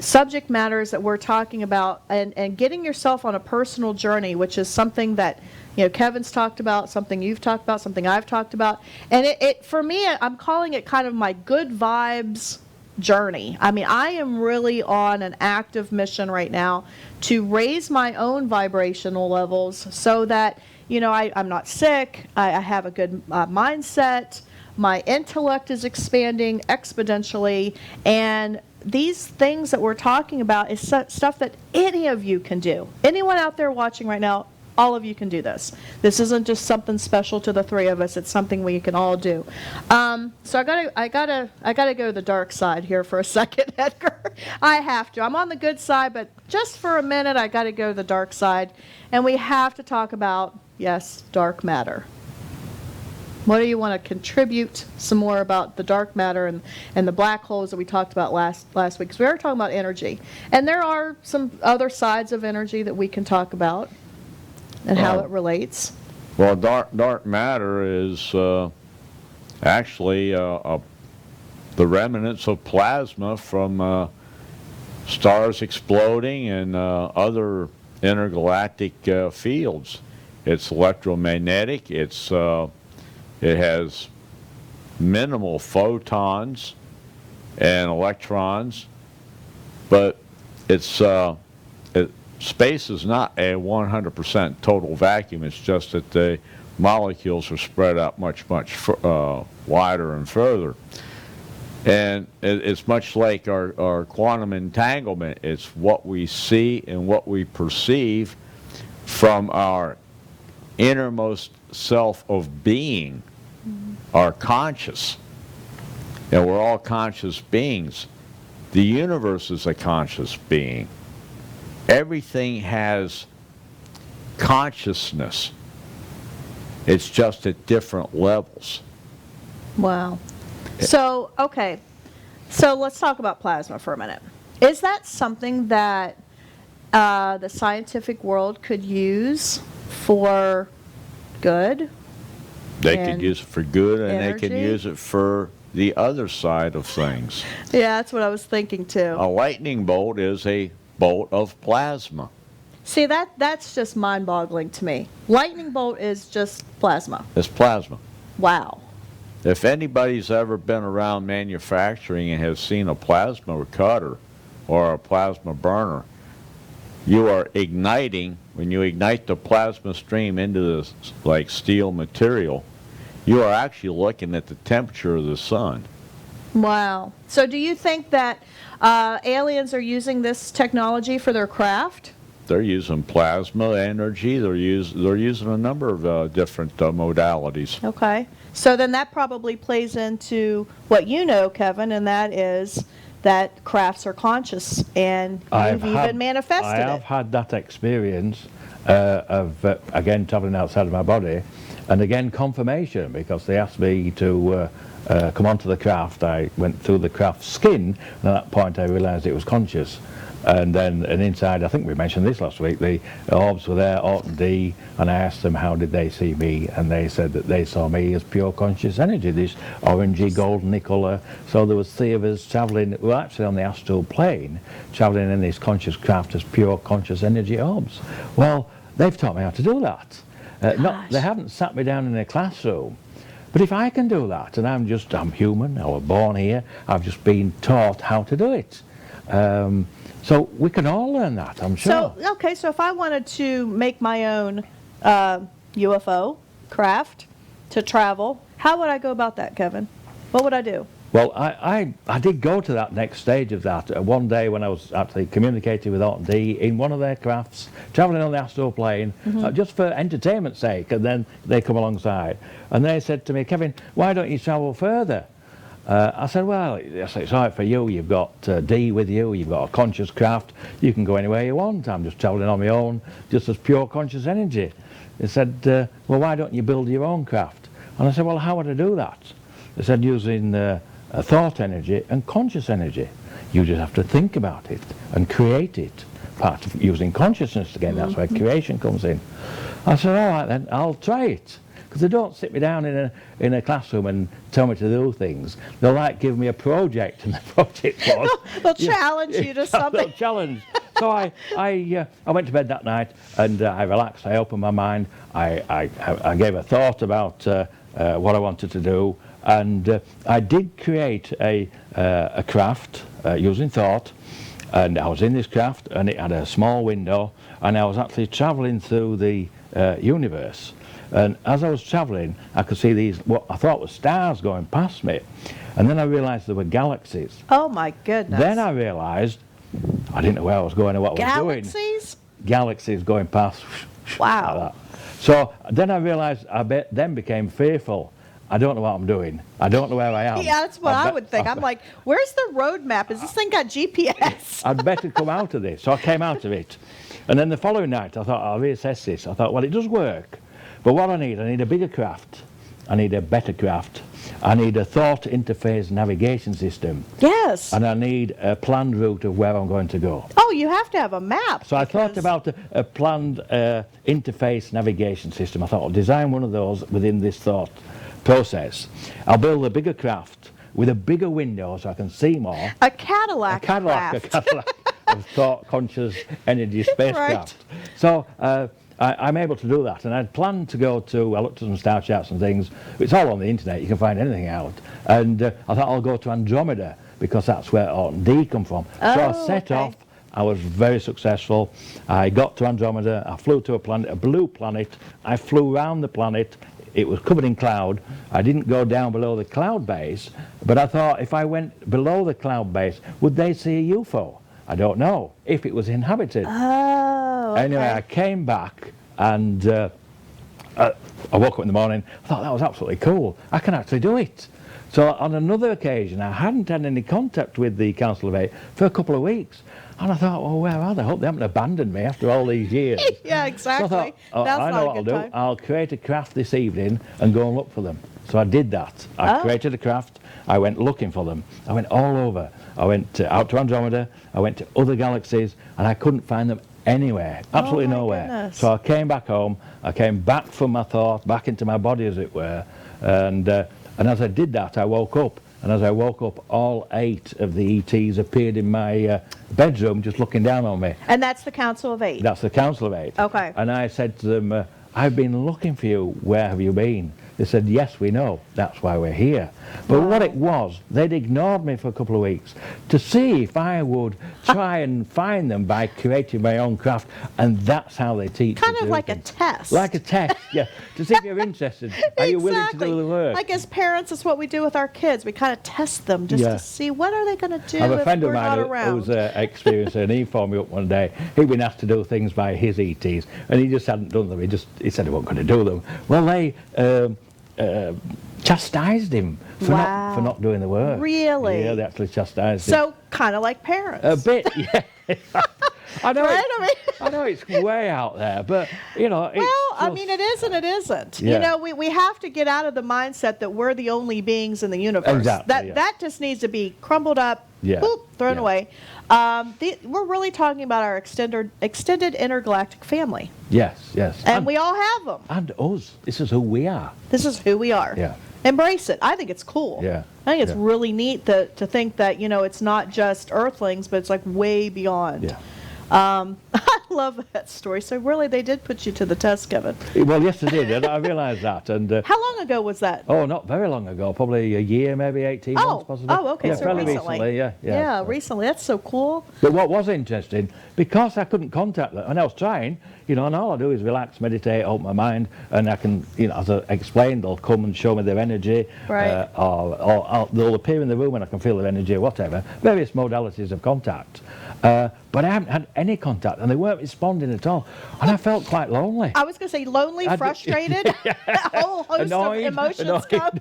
subject matters that we're talking about, and getting yourself on a personal journey, which is something that, you know, Kevin's talked about, something you've talked about, something I've talked about. And it for me, I'm calling it kind of my good vibes journey. I mean, I am really on an active mission right now to raise my own vibrational levels so that, you know, I'm not sick, I have a good mindset, my intellect is expanding exponentially, and these things that we're talking about is stuff that any of you can do. Anyone out there watching right now, all of you can do this. This isn't just something special to the three of us. It's something we can all do. So I gotta go to the dark side here for a second, Edgar. I have to. I'm on the good side, but just for a minute, I gotta go to the dark side, and we have to talk about, yes, dark matter. What do you want to contribute some more about the dark matter and the black holes that we talked about last week? Because we were talking about energy, and there are some other sides of energy that we can talk about and how it relates. Well, dark matter is actually the remnants of plasma from stars exploding and other intergalactic fields. It's electromagnetic. It has minimal photons and electrons, but space is not a 100% total vacuum. It's just that the molecules are spread out much wider and further. And it's much like our quantum entanglement. It's what we see and what we perceive from our innermost self of being, our conscious. And we're all conscious beings. The universe is a conscious being. Everything has consciousness. It's just at different levels. Wow. So, okay. So let's talk about plasma for a minute. Is that something that the scientific world could use for good? They And could use it for good, and they can energy? use it for the other side of things. Yeah, that's what I was thinking too. A lightning bolt is a bolt of plasma. See, that's just mind-boggling to me. Lightning bolt is just plasma. It's plasma. Wow. If anybody's ever been around manufacturing and has seen a plasma cutter or a plasma burner, you are igniting, when you ignite the plasma stream into this like steel material, you are actually looking at the temperature of the sun. Wow. So do you think that aliens are using this technology for their craft? They're using plasma energy. They're using a number of different modalities. Okay. So then that probably plays into what you know, Kevin, and that is that crafts are conscious, and you've even manifested I have it. had that experience of, again, traveling outside of my body, and again, confirmation, because they asked me to come onto the craft. I went through the craft's skin, and at that point I realized it was conscious. And then, and inside, I think we mentioned this last week, the orbs were there, Orton D, and I asked them how did they see me, and they said that they saw me as pure conscious energy, this orangey golden colour. So there was 3 of us travelling, we were actually on the astral plane, travelling in this conscious craft as pure conscious energy orbs. Well, they've taught me how to do that. They haven't sat me down in a classroom. But if I can do that, and I'm human, I was born here, I've just been taught how to do it. So we can all learn that, I'm sure. So, okay, so if I wanted to make my own UFO craft to travel, how would I go about that, Kevin? What would I do? Well, I did go to that next stage of that. One day when I was actually communicating with Orton D in one of their crafts, travelling on the astral plane, just for entertainment's sake, and then they come alongside. And they said to me, Kevin, why don't you travel further? I said, well, it's all right for you. You've got D with you. You've got a conscious craft. You can go anywhere you want. I'm just travelling on my own, just as pure conscious energy. They said, well, why don't you build your own craft? And I said, well, how would I do that? They said, using thought energy and conscious energy. You just have to think about it and create it. Part of using consciousness again, that's where creation comes in. I said, all right then, I'll try it. Because they don't sit me down in a classroom and tell me to do things. They'll like give me a project, and the project was... They'll challenge you to something. They'll challenge. So I went to bed that night, and I relaxed. I opened my mind. I gave a thought about what I wanted to do, and I did create a craft using thought. And I was in this craft, and it had a small window, and I was actually travelling through the universe. And as I was travelling, I could see these, what I thought were stars going past me. And then I realised there were galaxies. Oh, my goodness. Then I realised, I didn't know where I was going or what I was doing. Galaxies? Galaxies going past. Wow. Like that. So then I realised, then became fearful. I don't know what I'm doing. I don't know where I am. Yeah, that's what I would think. I'm like, where's the road map? Has this thing got GPS? I'd better come out of this. So I came out of it. And then the following night, I thought, I'll reassess this. I thought, well, it does work. But what I need a bigger craft. I need a better craft. I need a thought interface navigation system. Yes. And I need a planned route of where I'm going to go. Oh, you have to have a map. So I thought about a planned interface navigation system. I thought I'll design one of those within this thought process. I'll build a bigger craft with a bigger window so I can see more. A Cadillac. A Cadillac of thought, conscious energy spacecraft. Right. So I'm able to do that, and I'd planned to go to, I looked at some star charts and things. It's all on the internet, you can find anything out. And I thought I'll go to Andromeda, because that's where Orton D come from. So I set off. I was very successful. I got to Andromeda, I flew to a planet, a blue planet. I flew around the planet. It was covered in cloud. I didn't go down below the cloud base, but I thought if I went below the cloud base, would they see a UFO? I don't know, if it was inhabited. Oh, okay. Anyway, I came back, and I woke up in the morning. I thought that was absolutely cool. I can actually do it. So on another occasion, I hadn't had any contact with the Council of Eight for a couple of weeks. And I thought, well, where are they? I hope they haven't abandoned me after all these years. Yeah, exactly. So I thought, oh, That's I not know a what I'll good do. time. I'll create a craft this evening and go and look for them. So I did that. I created a craft. I went looking for them. I went all over. I went out to Andromeda. I went to other galaxies, and I couldn't find them anywhere. Absolutely my nowhere. goodness. So I came back home. I came back from my thought, back into my body, as it were. And as I did that, I woke up. And as I woke up, all 8 of the ETs appeared in my bedroom, just looking down on me. And that's the Council of Eight. That's the Council of Eight. Okay. And I said to them, I've been looking for you. Where have you been? They said, yes, we know. That's why we're here. But what it was, they'd ignored me for a couple of weeks to see if I would try and find them by creating my own craft. And that's how they teach. Kind to of do like things. a test. Like a test, yeah. To see if you're interested. Are you willing to do the work? Like as parents, it's what we do with our kids. We kind of test them just Yeah. to see what are they going to do I have a if friend we're of not mine around. who's experienced it, and he phoned me up one day. He'd been asked to do things by his ETs, and he just hadn't done them. He said he wasn't going to do them. Well, they chastised him for not doing the work. Really? Yeah, they actually chastised him. So kind of like parents. A bit, yeah. I know. Right? I know it's way out there, but you know. It's Well, I just- mean, it is and it isn't. Yeah. You know, we have to get out of the mindset that we're the only beings in the universe. Exactly, yeah. That just needs to be crumbled up, Yeah, boop, thrown yeah. away. We're really talking about our extended intergalactic family, Yes, yes. and we all have them. And us. This is who we are. This is who we are. Yeah. Embrace it. I think it's cool. Yeah, I think it's yeah. really neat to think that, you know, it's not just Earthlings, but it's like way beyond. Yeah. I love that story. So really, they did put you to the test, Kevin. Well, yes, they did, and I realised that. And How long ago was that? oh, not very long ago, probably a year, maybe 18 months, possibly. okay, Yeah, so fairly recently. yeah. Yeah, recently. That's so cool. But what was interesting, because I couldn't contact them, and I was trying, you know, and all I do is relax, meditate, open my mind, and I can, you know, as I explained, they'll come and show me their energy, Right. or they'll appear in the room and I can feel their energy or whatever, various modalities of contact. But I haven't had any contact, and they weren't responding at all, and I felt quite lonely. I was going to say lonely, frustrated, a whole host Annoyed, of emotions annoyed. come.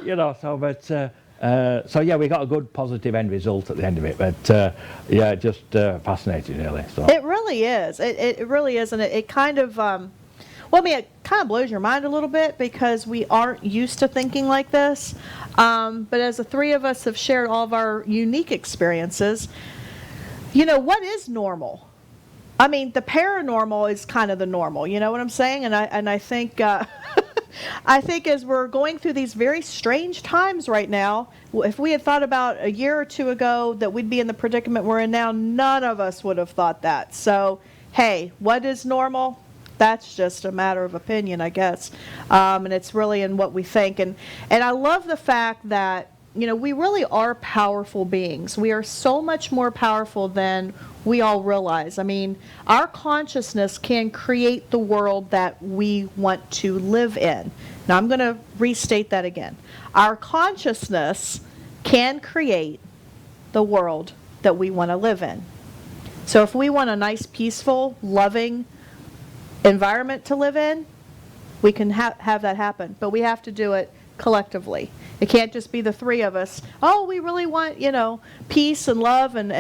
You know, so, but, so yeah, we got a good positive end result at the end of it, but yeah, just fascinating, really. So. It really is. It really is, and it kind of, well, I mean, it kind of blows your mind a little bit because we aren't used to thinking like this. But as the three of us have shared all of our unique experiences, you know, what is normal? I mean, the paranormal is kind of the normal. You know what I'm saying? And I think. I think as we're going through these very strange times right now, if we had thought about a year or two ago that we'd be in the predicament we're in now, none of us would have thought that. So, hey, what is normal? That's just a matter of opinion, I guess. And it's really in what we think. And I love the fact that, you know, we really are powerful beings. We are so much more powerful than we all realize. I mean, our consciousness can create the world that we want to live in. Now, I'm going to restate that again. Our consciousness can create the world that we want to live in. So if we want a nice, peaceful, loving environment to live in, we can have that happen. But we have to do it collectively. It can't just be the three of us. Oh, we really want, you know, peace and love and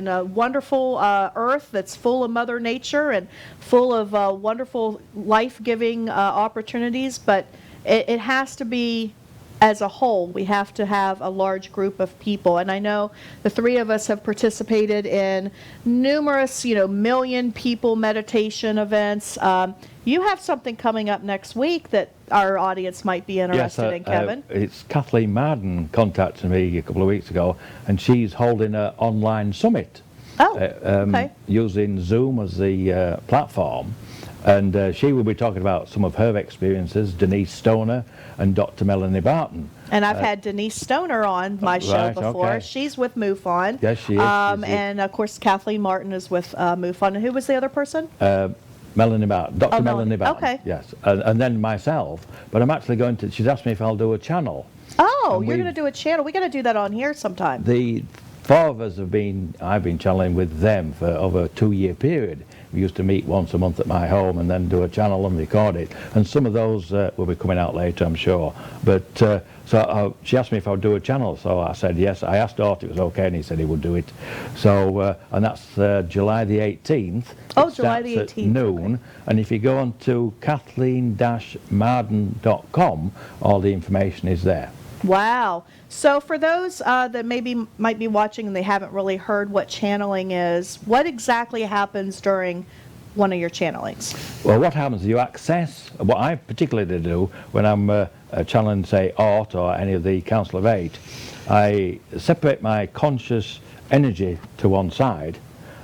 a wonderful earth that's full of Mother Nature and full of wonderful life-giving opportunities. But it has to be as a whole. We have to have a large group of people. And I know the three of us have participated in numerous, you know, million people meditation events. You have something coming up next week that our audience might be interested in, Kevin. It's Kathleen Marden contacted me a couple of weeks ago, and she's holding an online summit. Oh, okay. Using Zoom as the platform. And she will be talking about some of her experiences, Denise Stoner and Dr. Melanie Barton. And I've had Denise Stoner on my show Right, before. okay. She's with MUFON. Yes, she is. And, of course, Kathleen Martin is with MUFON. And who was the other person? Melanie Barton, Dr. Melanie Barton. Okay. Yes, and then myself. But I'm actually going to, she's asked me if I'll do a channel. Oh, And you're going to do a channel. We got to do that on here sometime. The four of us I've been channeling with them for over a 2-year period. we used to meet once a month at my home and then do a channel and record it. And some of those will be coming out later, I'm sure. But she asked me if I would do a channel, so I said yes. I asked Art if it was okay, and he said he would do it. So, and that's July the 18th. Oh, It July the starts 18th. at noon. Okay. And if you go on to kathleen-marden.com, all the information is there. Wow. So for those that might be watching and they haven't really heard what channeling is, what exactly happens during one of your channelings? Well, what happens, you access, what I particularly do when I'm channeling, say, Art or any of the Council of Eight, I separate my conscious energy to one side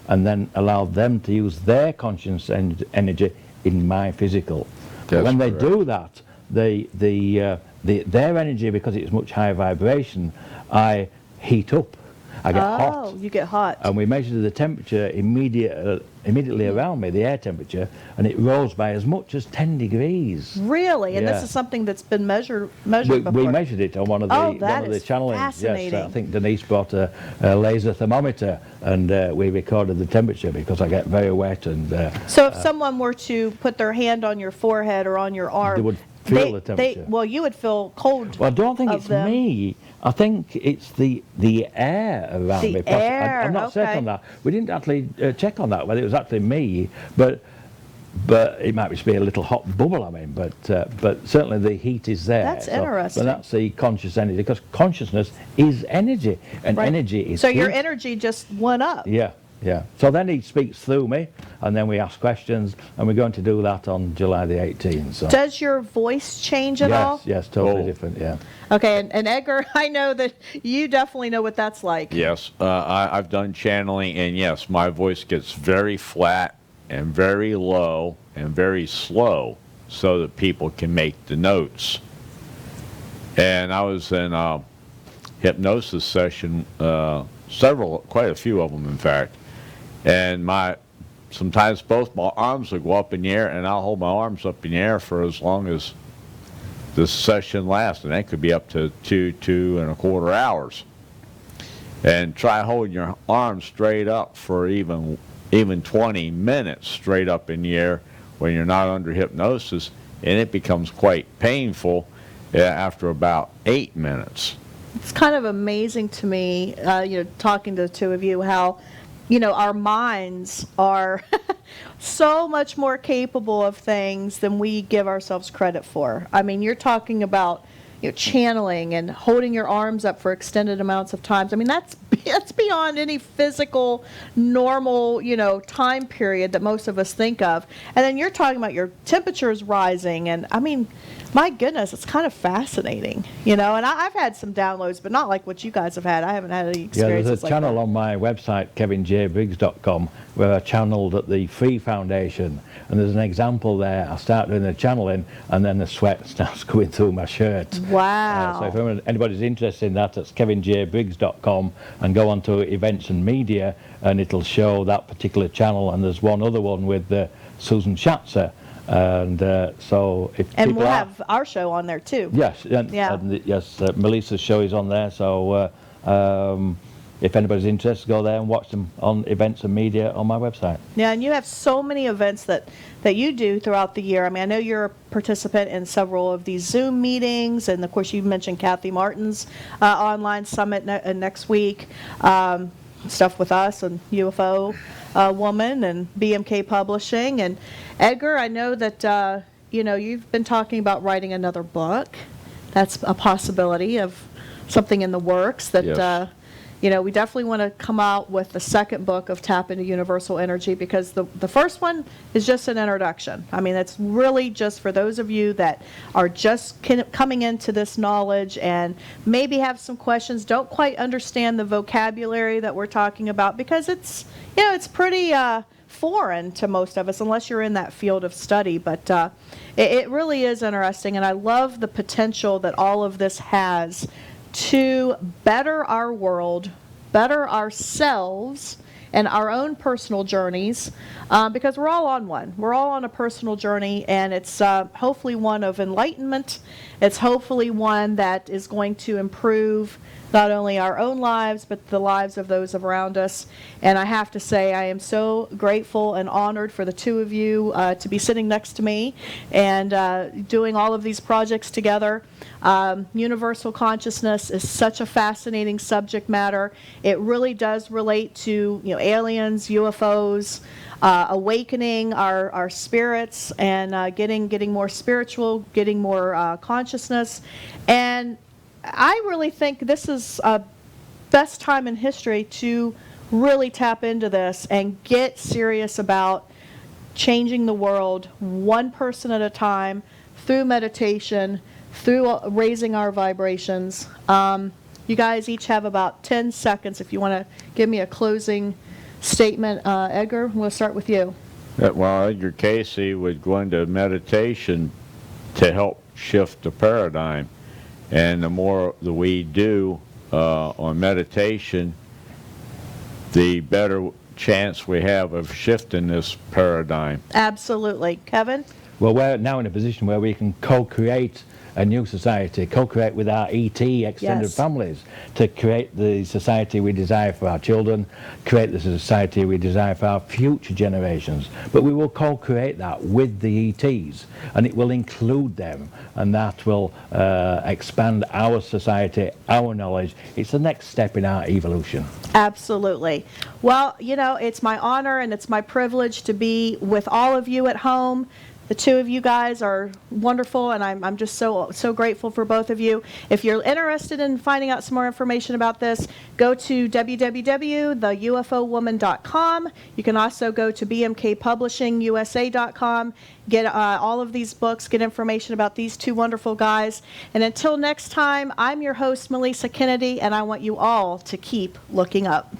and then allow them to use their conscious energy in my physical. That's when they correct. do that, their energy, because it's much higher vibration, I heat up. I get hot. Oh, you get hot. And we measured the temperature immediately around me, the air temperature, and it rose by as much as 10 degrees. Really? And Yeah. this is something that's been measured We before? measured it on one of the Oh, that is channelings. fascinating. Yes, I think Denise brought a laser thermometer, and we recorded the temperature because I get very wet, and So if someone were to put their hand on your forehead or on your arm, they would feel the temperature. well, you would feel cold. Well, I don't think of it's them. me. I think it's the air around The me. Possibly. air, I'm not certain okay. on that. We didn't actually check on that, whether it was actually me, but it might just be a little hot bubble, I mean, but certainly the heat is there. That's interesting. But that's the conscious energy, because consciousness is energy, and Right. energy is So your heat. energy just went up. Yeah, yeah. So then he speaks through me, and then we ask questions, and we're going to do that on July the 18th. So. Does your voice change at all? Yes, totally Oh. different, yeah. Okay, and Edgar, I know that you definitely know what that's like. Yes, I've done channeling, and yes, my voice gets very flat and very low and very slow so that people can make the notes. And I was in a hypnosis session, quite a few of them, in fact, and sometimes both my arms will go up in the air, and I'll hold my arms up in the air for as long as the session lasts, and that could be up to 2.25 hours. And try holding your arms straight up for even 20 minutes straight up in the air when you're not under hypnosis, and it becomes quite painful after about 8 minutes. It's kind of amazing to me, talking to the two of you, how, our minds are so much more capable of things than we give ourselves credit for. I mean, you're talking about channeling and holding your arms up for extended amounts of times. I mean, that's beyond any physical, normal, time period that most of us think of. And then you're talking about your temperatures rising, and I mean, my goodness, it's kind of fascinating, And I've had some downloads, but not like what you guys have had. I haven't had any Yeah, experiences there's a like channel that. on my website, kevinjbriggs.com, where I channeled at the Free Foundation, and there's an example there. I start doing the channeling, and then the sweat starts going through my shirt. Wow. So if anybody's interested in that, it's kevinjbriggs.com, and go on to events and media, and it'll show that particular channel. And there's one other one with Susan Schatzer. And so if And people we'll are, have our show on there too. yes, Yeah. yes, Melisa's show is on there. So if anybody's interested, go there and watch them on events and media on my website. Yeah, and you have so many events that you do throughout the year. I mean, I know you're a participant in several of these Zoom meetings, and of course you mentioned Kathy Martin's online summit next week, stuff with us and UFO Woman and BMK Publishing. And Edgar, I know that you've been talking about writing another book. That's a possibility of something in the works that Yes. we definitely want to come out with the second book of Tap into Universal Energy, because the first one is just an introduction. I mean, it's really just for those of you that are just coming into this knowledge and maybe have some questions, don't quite understand the vocabulary that we're talking about, because it's pretty foreign to most of us unless you're in that field of study. But it really is interesting, and I love the potential that all of this has to better our world, better ourselves, and our own personal journeys, because we're all on one. We're all on a personal journey, and it's hopefully one of enlightenment. It's hopefully one that is going to improve not only our own lives, but the lives of those around us. And I have to say, I am so grateful and honored for the two of you to be sitting next to me and doing all of these projects together. Universal consciousness is such a fascinating subject matter. It really does relate to, aliens, UFOs, awakening our spirits, and getting more spiritual, getting more consciousness. And I really think this is a best time in history to really tap into this and get serious about changing the world one person at a time through meditation, through raising our vibrations. You guys each have about 10 seconds if you want to give me a closing statement. Edgar, we'll start with you. Well, Edgar CAYCE would go into meditation to help shift the paradigm. And the more that we do on meditation, the better chance we have of shifting this paradigm. Absolutely. Kevin? Well, we're now in a position where we can co-create a new society, co-create with our ET extended Yes. families to create the society we desire for our children, create the society we desire for our future generations. But we will co-create that with the ETs, and it will include them, and that will expand our society, our knowledge. It's the next step in our evolution. Absolutely. Well, it's my honor and it's my privilege to be with all of you at home. The two of you guys are wonderful, and I'm just so grateful for both of you. If you're interested in finding out some more information about this, go to www.theufowoman.com. You can also go to bmkpublishingusa.com, get all of these books, get information about these two wonderful guys. And until next time, I'm your host, Melisa Kennedy, and I want you all to keep looking up.